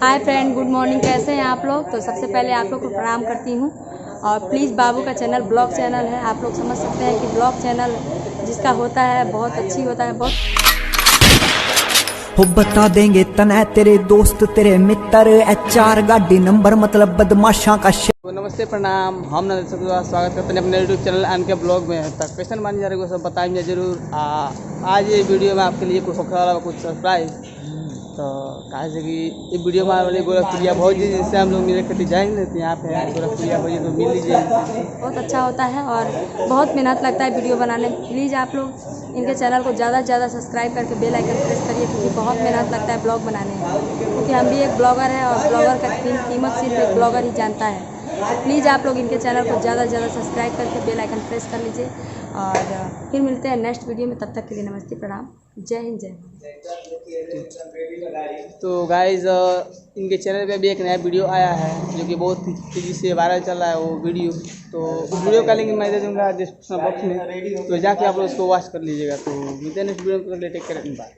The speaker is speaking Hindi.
Hi friend, good morning. कैसे हैं आप लोग? तो सबसे पहले आप लोग को प्रणाम करती हूँ। और प्लीज़ बाबू का चैनल ब्लॉग चैनल है, आप लोग समझ सकते हैं कि ब्लॉग चैनल जिसका होता है बहुत अच्छी होता है। बहुत हो बता देंगे तना तेरे दोस्त तेरे मित्र HR गाड़ी नंबर मतलब बदमाशा का तो नमस्ते प्रणाम। हम नरेश स्वागत करते हैं अपने यूट्यूब चैनल एन के ब्लॉग में। तक क्वेश्चन मान जा रहे हो सब बताएंगे जरूर। आज ये वीडियो में आपके लिए कुछ वाला कुछ सरप्राइज। तो कहा से कि ये वीडियो में वाले गोरखपुरिया भौजी जिससे हम लोग मेरे कटी जाएंगे तो यहाँ पे गोरखपुरिया भौजी तो मिल लीजिए। बहुत अच्छा होता है और बहुत मेहनत लगता है वीडियो बनाने में। प्लीज़ आप लोग इनके चैनल को ज़्यादा से ज़्यादा सब्सक्राइब करके बेल आइकन प्रेस करिए, क्योंकि बहुत मेहनत लगता है ब्लॉग बनाने में। क्योंकि हम भी एक ब्लॉगर हैं और ब्लॉगर का कीमत सिर्फ एक ब्लॉगर ही जानता है। तो प्लीज़ आप लोग इनके चैनल को ज़्यादा से ज़्यादा सब्सक्राइब करके बेल आइकन प्रेस कर लीजिए। और फिर मिलते हैं नेक्स्ट वीडियो में। तब तक के लिए नमस्ते, प्रणाम, जय हिंद, जय भारत। तो गाइज इनके चैनल पे भी एक नया वीडियो आया है जो कि बहुत तेज़ी से वायरल चल रहा है वो वीडियो। तो उस वीडियो का लिंक मैं दे दूँगा डिस्क्रिप्शन बॉक्स में, तो जाके आप लोग उसको वॉच कर लीजिएगा। तो मिलते हैं नेक्स्ट वीडियो में। Take care, bye.